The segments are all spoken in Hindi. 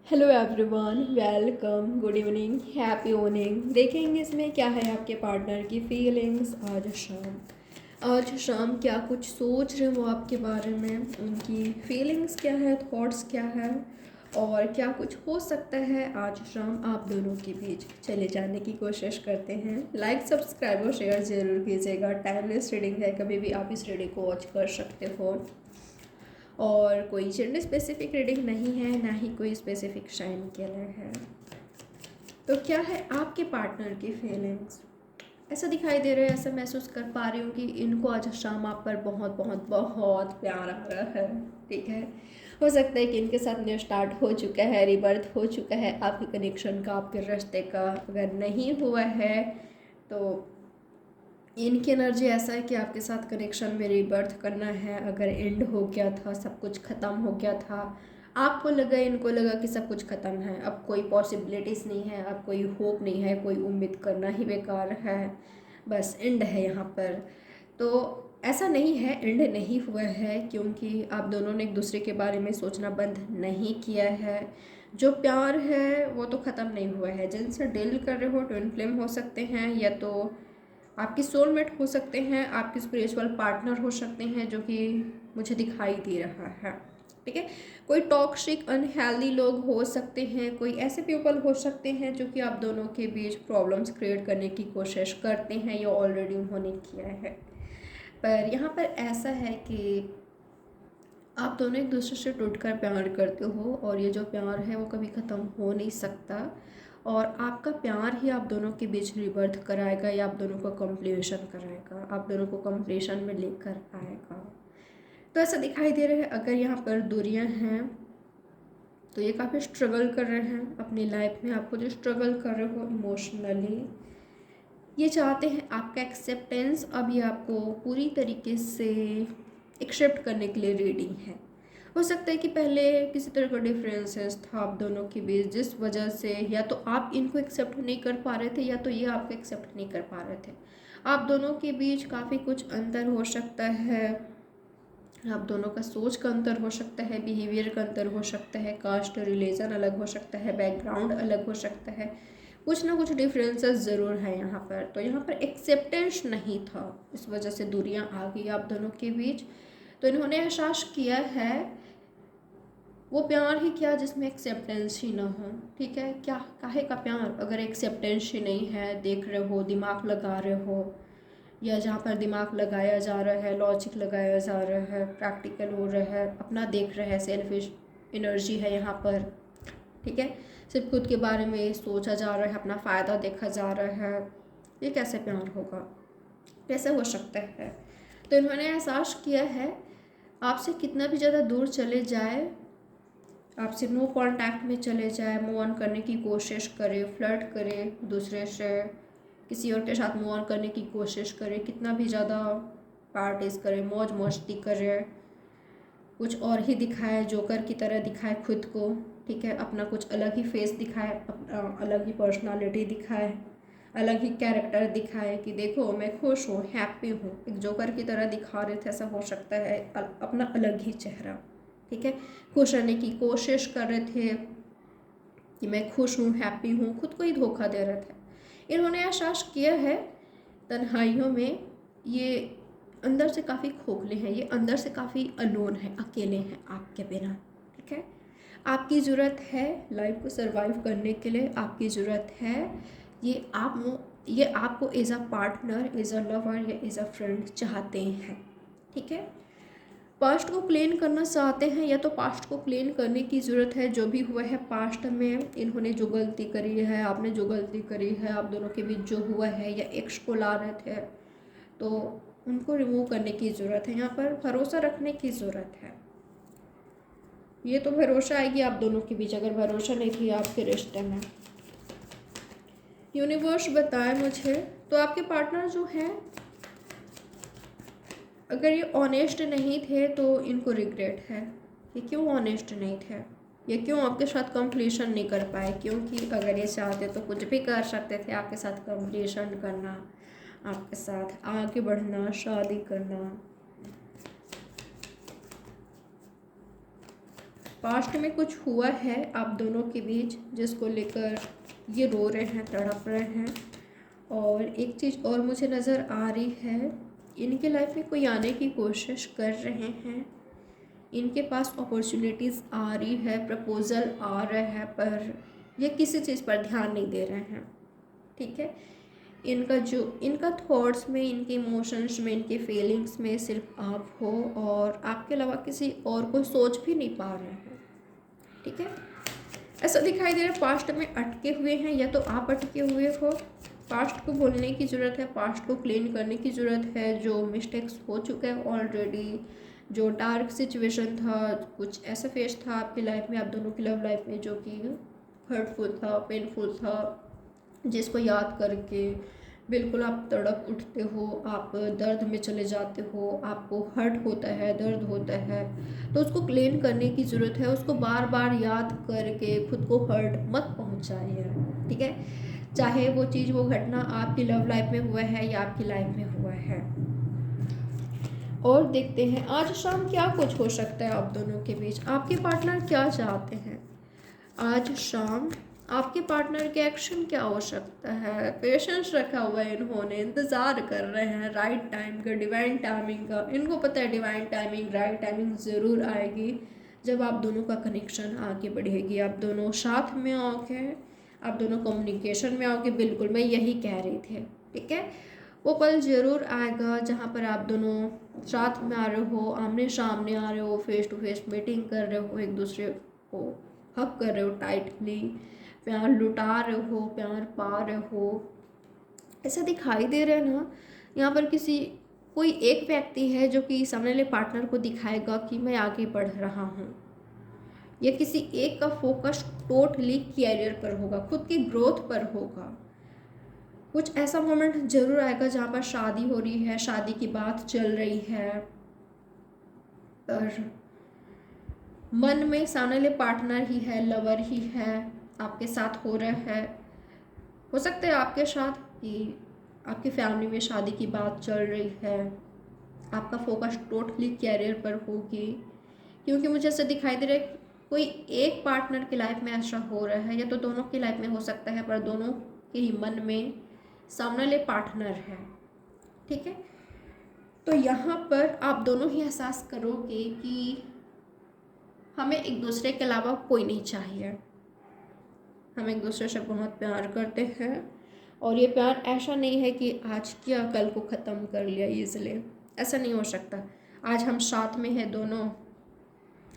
Hello everyone, welcome, good evening, happy evening. देखेंगे इसमें क्या है आपके पार्टनर की फीलिंग्स आज शाम क्या कुछ सोच रहे हैं वो आपके बारे में, उनकी फीलिंग्स क्या है, थॉट्स क्या है और क्या कुछ हो सकता है आज शाम आप दोनों के बीच। चले जाने की कोशिश करते हैं। लाइक, सब्सक्राइब और शेयर ज़रूर कीजिएगा। टाइमलेस रीडिंग है, कभी भी आप इस रीडिंग को वॉच कर सकते हो और कोई जेंडर स्पेसिफिक रीडिंग नहीं है, ना ही कोई स्पेसिफिक शाइन कलर है। तो क्या है आपके पार्टनर की फीलिंग्स? ऐसा दिखाई दे रहा है, ऐसा महसूस कर पा रही हूँ कि इनको आज शाम आप पर बहुत बहुत बहुत प्यार आ रहा है। ठीक है, हो सकता है कि इनके साथ न्यू स्टार्ट हो चुका है, रिबर्थ हो चुका है आपके कनेक्शन का, आपके रिश्ते का। अगर नहीं हुआ है तो इनकी एनर्जी ऐसा है कि आपके साथ कनेक्शन में रीबर्थ करना है। अगर एंड हो गया था, सब कुछ ख़त्म हो गया था, आपको लगा, इनको लगा कि सब कुछ ख़त्म है, अब कोई पॉसिबिलिटीज़ नहीं है, अब कोई होप नहीं है, कोई उम्मीद करना ही बेकार है, बस एंड है यहाँ पर। तो ऐसा नहीं है, एंड नहीं हुआ है, क्योंकि आप दोनों ने एक दूसरे के बारे में सोचना बंद नहीं किया है। जो प्यार है वो तो ख़त्म नहीं हुआ है। जिनसे डील कर रहे हो, ट्विन फ्लेम हो सकते हैं, या तो आपकी सोलमेट हो सकते हैं, आपके स्पिरिचुअल पार्टनर हो सकते हैं, जो कि मुझे दिखाई दे रहा है। ठीक है, कोई टॉक्सिक अनहेल्दी लोग हो सकते हैं, कोई ऐसे पीपल हो सकते हैं जो कि आप दोनों के बीच प्रॉब्लम्स क्रिएट करने की कोशिश करते हैं, या ऑलरेडी उन्होंने किया है। पर यहाँ पर ऐसा है कि आप दोनों एक दूसरे से टूटकर प्यार करते हो, और ये जो प्यार है वो कभी ख़त्म हो नहीं सकता, और आपका प्यार ही आप दोनों के बीच रिबर्थ कराएगा, या आप दोनों को कंप्लीशन कराएगा, आप दोनों को कंप्लीशन में लेकर आएगा। तो ऐसा दिखाई दे रहा है। अगर यहाँ पर दूरियां हैं तो ये काफ़ी स्ट्रगल कर रहे हैं अपनी लाइफ में। आप खुद स्ट्रगल कर रहे हो इमोशनली। ये चाहते हैं आपका एक्सेप्टेंस, अभी आपको पूरी तरीके से एक्सेप्ट करने के लिए रेडी है। हो सकता है कि पहले किसी तरह का डिफरेंसेस था आप दोनों के बीच, जिस वजह से या तो आप इनको एक्सेप्ट नहीं कर पा रहे थे, या तो ये आपको एक्सेप्ट नहीं कर पा रहे थे। आप दोनों के बीच काफ़ी कुछ अंतर हो सकता है। आप दोनों का सोच का अंतर हो सकता है, बिहेवियर का अंतर हो सकता है, कास्ट रिलीजन अलग हो सकता है, बैकग्राउंड अलग हो सकता है, कुछ ना कुछ डिफरेंसेस ज़रूर है यहाँ पर। तो यहाँ पर एक्सेप्टेंस नहीं था, इस वजह से दूरियाँ आ गई आप दोनों के बीच। तो इन्होंने एहसास किया है वो प्यार ही क्या जिसमें एक्सेप्टेंस ही ना हो। ठीक है, क्या काहे का प्यार अगर एक्सेप्टेंस ही नहीं है। देख रहे हो, दिमाग लगा रहे हो, या जहाँ पर दिमाग लगाया जा रहा है, लॉजिक लगाया जा रहा है, प्रैक्टिकल हो रहा है, अपना देख रहे हैं, सेल्फिश एनर्जी है यहाँ पर। ठीक है, सिर्फ खुद के बारे में सोचा जा रहा है, अपना फ़ायदा देखा जा रहा है। ये कैसे प्यार होगा, कैसे हो सकता है? तो इन्होंने एहसास किया है आपसे कितना भी ज़्यादा दूर चले जाए, आपसे नो कांटेक्ट में चले जाए, मूव ऑन करने की कोशिश करे, फ्लर्ट करे दूसरे से, किसी और के साथ मूव ऑन करने की कोशिश करे, कितना भी ज़्यादा पार्टीज करे, मौज मस्ती करे, कुछ और ही दिखाए, जोकर की तरह दिखाए खुद को। ठीक है, अपना कुछ अलग ही फेस दिखाए, अपना अलग ही पर्सनालिटी दिखाए, अलग ही कैरेक्टर दिखाए कि देखो मैं खुश हूँ, हैप्पी हूँ। एक जोकर की तरह दिखा रहे थे, ऐसा हो सकता है, अपना अलग ही चेहरा। ठीक है, खुश रहने की कोशिश कर रहे थे कि मैं खुश हूँ, हैप्पी हूँ, खुद को ही धोखा दे रहे थे। इन्होंने एहसास किया है तन्हाइयों में ये अंदर से काफ़ी खोखले हैं, ये अंदर से काफ़ी अलोन है, अकेले हैं आपके बिना। ठीक है, आपकी ज़रूरत है लाइफ को सरवाइव करने के लिए, आपकी ज़रूरत है ये आपको as a partner, as a lover या एज अ फ्रेंड चाहते हैं। ठीक है, पास्ट को क्लीन करना चाहते हैं, या तो पास्ट को क्लीन करने की ज़रूरत है। जो भी हुआ है पास्ट में, इन्होंने जो गलती करी है, आपने जो गलती करी है, आप दोनों के बीच जो हुआ है, या एक्स को ला रहे थे, तो उनको रिमूव करने की ज़रूरत है। यहाँ पर भरोसा रखने की ज़रूरत है। ये तो भरोसा आएगी आप दोनों के बीच, अगर भरोसा नहीं थी आपके रिश्ते में। यूनिवर्स बताए मुझे, तो आपके पार्टनर जो हैं, अगर ये ऑनेस्ट नहीं थे तो इनको रिग्रेट है। ये क्यों ऑनेस्ट नहीं थे, ये क्यों आपके साथ कंप्लीशन नहीं कर पाए? क्योंकि अगर ये चाहते तो कुछ भी कर सकते थे, आपके साथ कंप्लीशन करना, आपके साथ आगे बढ़ना, शादी करना। पास्ट में कुछ हुआ है आप दोनों के बीच जिसको लेकर ये रो रहे हैं, तड़प रहे हैं। और एक चीज़ और मुझे नज़र आ रही है, इनके लाइफ में कोई आने की कोशिश कर रहे हैं, इनके पास अपॉर्चुनिटीज़ आ रही है, प्रपोज़ल आ रहा है, पर ये किसी चीज़ पर ध्यान नहीं दे रहे हैं। ठीक है, इनका थॉट्स में, इनके इमोशंस में, इनके फीलिंग्स में सिर्फ आप हो और आपके अलावा किसी और को सोच भी नहीं पा रहे हैं। ठीक है, ऐसा दिखाई दे रहा है पास्ट में अटके हुए हैं, या तो आप अटके हुए हो। पास्ट को भूलने की ज़रूरत है, पास्ट को क्लीन करने की ज़रूरत है, जो मिस्टेक्स हो चुका है ऑलरेडी, जो डार्क सिचुएशन था, कुछ ऐसा फेस था आपकी लाइफ में, आप दोनों की लव लाइफ में, जो कि हर्टफुल था, पेनफुल था, जिसको याद करके बिल्कुल आप तड़प उठते हो, आप दर्द में चले जाते हो, आपको हर्ट होता है, दर्द होता है, तो उसको क्लीन करने की ज़रूरत है। उसको बार बार याद करके खुद को हर्ट मत पहुंचाइए। ठीक है, चाहे वो चीज़, वो घटना आपकी लव लाइफ में हुआ है या आपकी लाइफ में हुआ है। और देखते हैं आज शाम क्या कुछ हो सकता है आप दोनों के बीच, आपके पार्टनर क्या चाहते हैं आज शाम, आपके पार्टनर के एक्शन क्या हो सकता है। पेशेंस रखा हुआ है इन्होंने, इंतज़ार कर रहे हैं राइट टाइम का, डिवाइन टाइमिंग का। इनको पता है डिवाइन टाइमिंग, राइट टाइमिंग ज़रूर आएगी जब आप दोनों का कनेक्शन आगे बढ़ेगी, आप दोनों साथ में आओगे, आप दोनों कम्युनिकेशन में आओगे। बिल्कुल, मैं यही कह रही थी। ठीक है, वो पल ज़रूर आएगा जहाँ पर आप दोनों साथ में आ रहे हो, आमने सामने आ रहे हो, फेस टू फेस मीटिंग कर रहे हो, एक दूसरे को हक कर रहे हो टाइटली, प्यार लुटा रहे हो, प्यार पा रहे हो। ऐसा दिखाई दे रहा है ना, यहाँ पर कोई एक व्यक्ति है जो कि सामने वाले पार्टनर को दिखाएगा कि मैं आगे बढ़ रहा हूँ, या किसी एक का फोकस टोटली कैरियर पर होगा, खुद की ग्रोथ पर होगा। कुछ ऐसा मोमेंट जरूर आएगा जहाँ पर शादी हो रही है, शादी की बात चल रही है, और मन में सामने वाले पार्टनर ही है, लवर ही है, आपके साथ हो रहा है। हो सकता है आपके साथ कि आपकी फैमिली में शादी की बात चल रही है, आपका फोकस टोटली कैरियर पर होगी, क्योंकि मुझे ऐसा दिखाई दे रहा है कोई एक पार्टनर की लाइफ में ऐसा हो रहा है, या तो दोनों की लाइफ में हो सकता है, पर दोनों के ही मन में सामने वाले पार्टनर है। ठीक है, तो यहाँ पर आप दोनों ही एहसास करोगे कि हमें एक दूसरे के अलावा कोई नहीं चाहिए, हम एक दूसरे से बहुत प्यार करते हैं, और ये प्यार ऐसा नहीं है कि आज किया कल को ख़त्म कर लिया ईजिली, ऐसा नहीं हो सकता। आज हम साथ में हैं, दोनों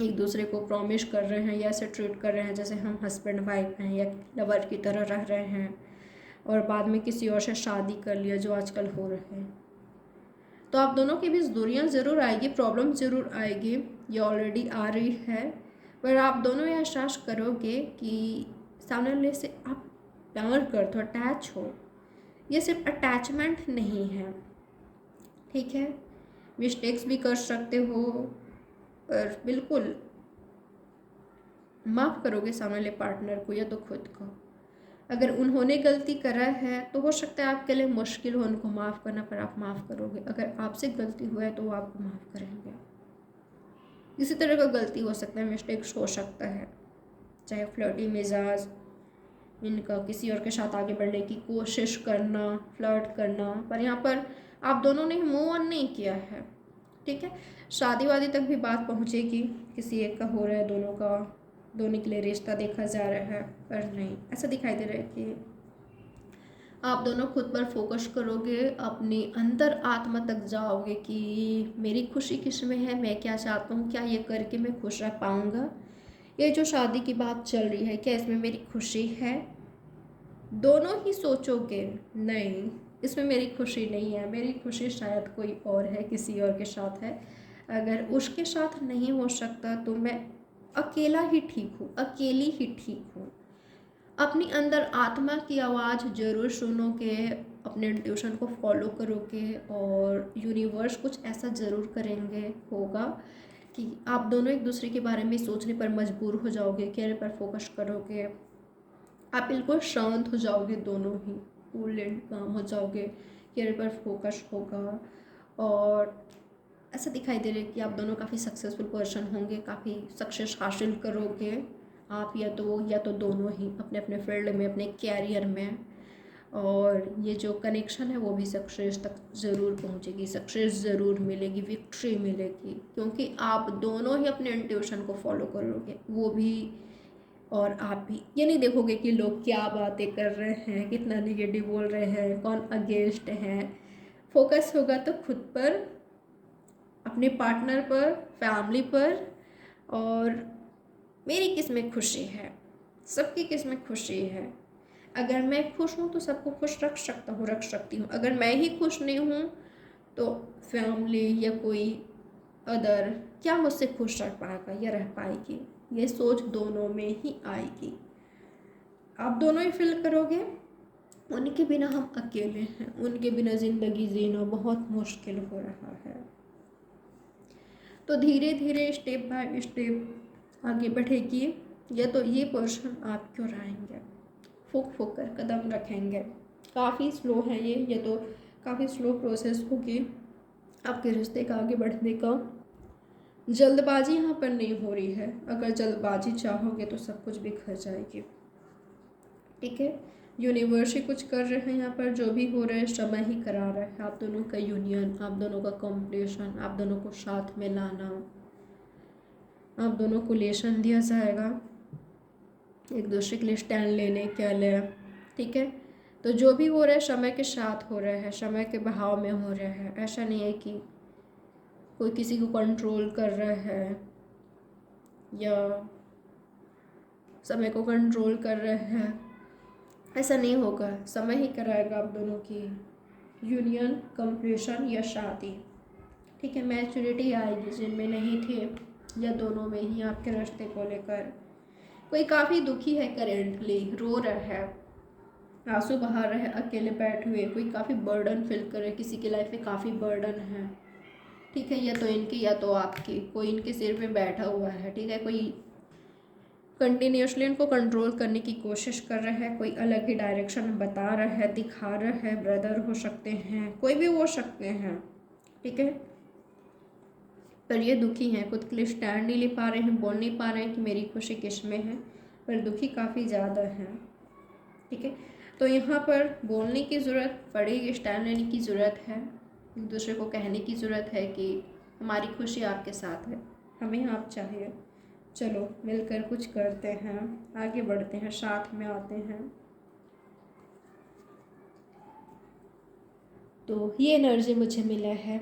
एक दूसरे को प्रॉमिस कर रहे हैं, या ऐसे ट्रीट कर रहे हैं जैसे हम हस्बैंड वाइफ हैं या लवर की तरह रह रहे हैं, और बाद में किसी और से शादी कर लिया, जो आजकल हो रहे हैं। तो आप दोनों के बीच दूरियां ज़रूर आएगी, प्रॉब्लम ज़रूर आएगी, ये ऑलरेडी आ रही है, पर आप दोनों ये एहसास करोगे कि सामने वाले से आप प्यार करते हो, अटैच हो। ये सिर्फ अटैचमेंट नहीं है। ठीक है, मिस्टेक्स भी कर सकते हो, पर बिल्कुल माफ़ करोगे सामने वाले पार्टनर को या तो खुद को। अगर उन्होंने गलती करा है तो हो सकता है आपके लिए मुश्किल हो उनको माफ़ करना, पर आप माफ़ करोगे। अगर आपसे गलती हुआ है तो वो आपको माफ़ करेंगे। इसी तरह का गलती हो सकता है, मिस्टेक्स हो सकता है, चाहे फ्लर्टी मिजाज, इनका किसी और के साथ आगे बढ़ने की कोशिश करना, फ्लर्ट करना, पर यहाँ पर आप दोनों ने मूव ऑन नहीं किया है। ठीक है, शादी वादी तक भी बात पहुँचेगी, किसी एक का हो रहा है, दोनों के लिए रिश्ता देखा जा रहा है, पर नहीं, ऐसा दिखाई दे रहा है कि आप दोनों खुद पर फोकस करोगे, अपने अंदर आत्मा तक जाओगे कि मेरी खुशी किस में है, मैं क्या चाहता हूँ, क्या ये करके मैं खुश रह पाऊँगा, ये जो शादी की बात चल रही है क्या इसमें मेरी खुशी है। दोनों ही सोचोगे नहीं, इसमें मेरी खुशी नहीं है, मेरी खुशी शायद कोई और है, किसी और के साथ है। अगर उसके साथ नहीं हो सकता तो मैं अकेला ही ठीक हूँ, अकेली ही ठीक हूँ। अपनी अंदर आत्मा की आवाज़ ज़रूर सुनोगे, अपने इंट्यूशन को फॉलो करोगे, और यूनिवर्स कुछ ऐसा ज़रूर करेंगे, होगा कि आप दोनों एक दूसरे के बारे में सोचने पर मजबूर हो जाओगे, कैरियर पर फोकस करोगे, आप बिल्कुल शांत हो जाओगे, दोनों ही कूल एंड काम हो जाओगे, कैरियर पर फोकस होगा। और ऐसा दिखाई दे रहा है कि आप दोनों काफ़ी सक्सेसफुल पर्सन होंगे, काफ़ी सक्सेस हासिल करोगे आप, या तो दोनों ही अपने अपने फील्ड में, अपने कैरियर में। और ये जो कनेक्शन है वो भी सक्सेस तक ज़रूर पहुंचेगी, सक्सेस ज़रूर मिलेगी, विक्ट्री मिलेगी, क्योंकि आप दोनों ही अपने इंट्यूशन को फॉलो करोगे, वो भी और आप भी। ये नहीं देखोगे कि लोग क्या बातें कर रहे हैं, कितना निगेटिव बोल रहे हैं, कौन अगेंस्ट हैं। फोकस होगा तो खुद पर, अपने पार्टनर पर, फैमिली पर। और मेरी किस में खुशी है, सबकी किस में खुशी है। अगर मैं खुश हूँ तो सबको खुश रख सकता हूँ, रख सकती हूँ। अगर मैं ही खुश नहीं हूँ तो फैमिली या कोई अदर क्या मुझसे खुश रह पाएगा या रह पाएगी। ये सोच दोनों में ही आएगी, आप दोनों ही फील करोगे उनके बिना हम अकेले हैं, उनके बिना ज़िंदगी जीना बहुत मुश्किल हो रहा है। तो धीरे धीरे स्टेप बाय स्टेप आगे बढ़ेगी, या तो ये पर्सन आपकी ओर आएंगे, फूक फूक कर कदम रखेंगे। काफ़ी स्लो है ये तो काफ़ी स्लो प्रोसेस होगी आपके रिश्ते का आगे बढ़ने का। जल्दबाजी यहाँ पर नहीं हो रही है, अगर जल्दबाजी चाहोगे तो सब कुछ बिखर जाएगी। ठीक है, यूनिवर्स ही कुछ कर रहे हैं यहाँ पर, जो भी हो रहा है समय ही करा रहा है। आप दोनों का यूनियन, आप दोनों का कॉम्पिटिशन, आप दोनों को साथ में लाना, आप दोनों को लेसन दिया जाएगा एक दूसरे के लिए स्टैंड लेने के लिए। ठीक है, तो जो भी हो रहा है समय के साथ हो रहा है, समय के बहाव में हो रहा है। ऐसा नहीं है कि कोई किसी को कंट्रोल कर रहा है या समय को कंट्रोल कर रहा है, ऐसा नहीं होगा। समय ही कराएगा आप दोनों की यूनियन, कंप्लीशन या शादी। ठीक है, मैच्योरिटी आएगी जिनमें नहीं थे, या दोनों में ही आपके रिश्ते को लेकर। कोई काफ़ी दुखी है करेंटली, रो रहा है, आंसू बहा रहा है, अकेले बैठे हुए। कोई काफ़ी बर्डन फील कर रहे हैं, किसी की लाइफ में काफ़ी बर्डन है। ठीक है, या तो इनकी या तो आपकी, कोई इनके सिर पे बैठा हुआ है। ठीक है, कोई कंटिन्यूसली इनको कंट्रोल करने की कोशिश कर रहा है, कोई अलग ही डायरेक्शन बता रहा है, दिखा रहा है। ब्रदर हो सकते हैं, कोई भी हो सकते हैं। ठीक है, पर ये दुखी हैं, खुद के लिए स्टैंड नहीं ले पा रहे हैं, बोल नहीं पा रहे हैं कि मेरी खुशी किस में है, पर दुखी काफ़ी ज़्यादा है। ठीक है, तो यहाँ पर बोलने की ज़रूरत पड़ेगी, स्टैंड लेने की ज़रूरत है, एक दूसरे को कहने की ज़रूरत है कि हमारी खुशी आपके साथ है, हमें आप चाहिए, चलो मिलकर कुछ करते हैं, आगे बढ़ते हैं, साथ में आते हैं। तो ये एनर्जी मुझे मिला है।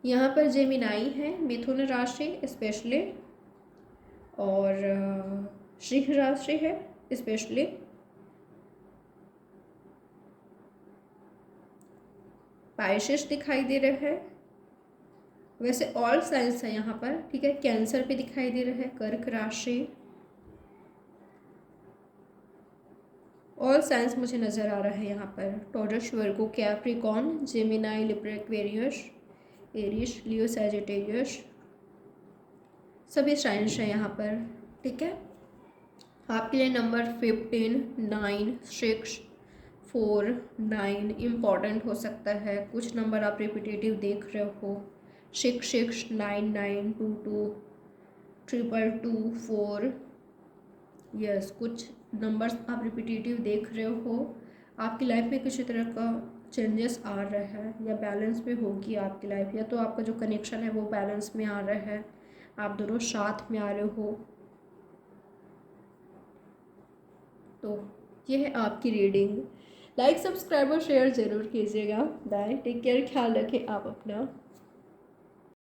यहाँ पर जेमिनाई है, मिथुन राशि स्पेशली, और सिंह राशि है स्पेशली, पाइसेस दिखाई दे रहा है। वैसे ऑल साइंस है यहाँ पर। ठीक है, कैंसर भी दिखाई दे रहा है, कर्क राशि, ऑल साइंस मुझे नज़र आ रहा है यहाँ पर। Taurus, Virgo, Capricorn, Gemini, Libra, Aquarius, Aries, Leo, Sagittarius, सभी साइंस है यहाँ पर। ठीक है, आपके लिए नंबर 15, 9, 6, 4, 9 इम्पॉर्टेंट हो सकता है। कुछ नंबर आप रिपीटेटिव देख रहे हो, 6, 6, 9, 9, 2, 2, 2, 2, 4। यस, कुछ नंबर्स आप रिपीटेटिव देख रहे हो। आपकी लाइफ में किसी तरह का चेंजेस आ रहा है, या बैलेंस में होगी आपकी लाइफ, या तो आपका जो कनेक्शन है वो बैलेंस में आ रहा है, आप दोनों साथ में आ रहे हो। तो ये है आपकी रीडिंग। लाइक, सब्सक्राइब और शेयर ज़रूर कीजिएगा। बाय, टेक केयर, ख्याल रखें आप अपना।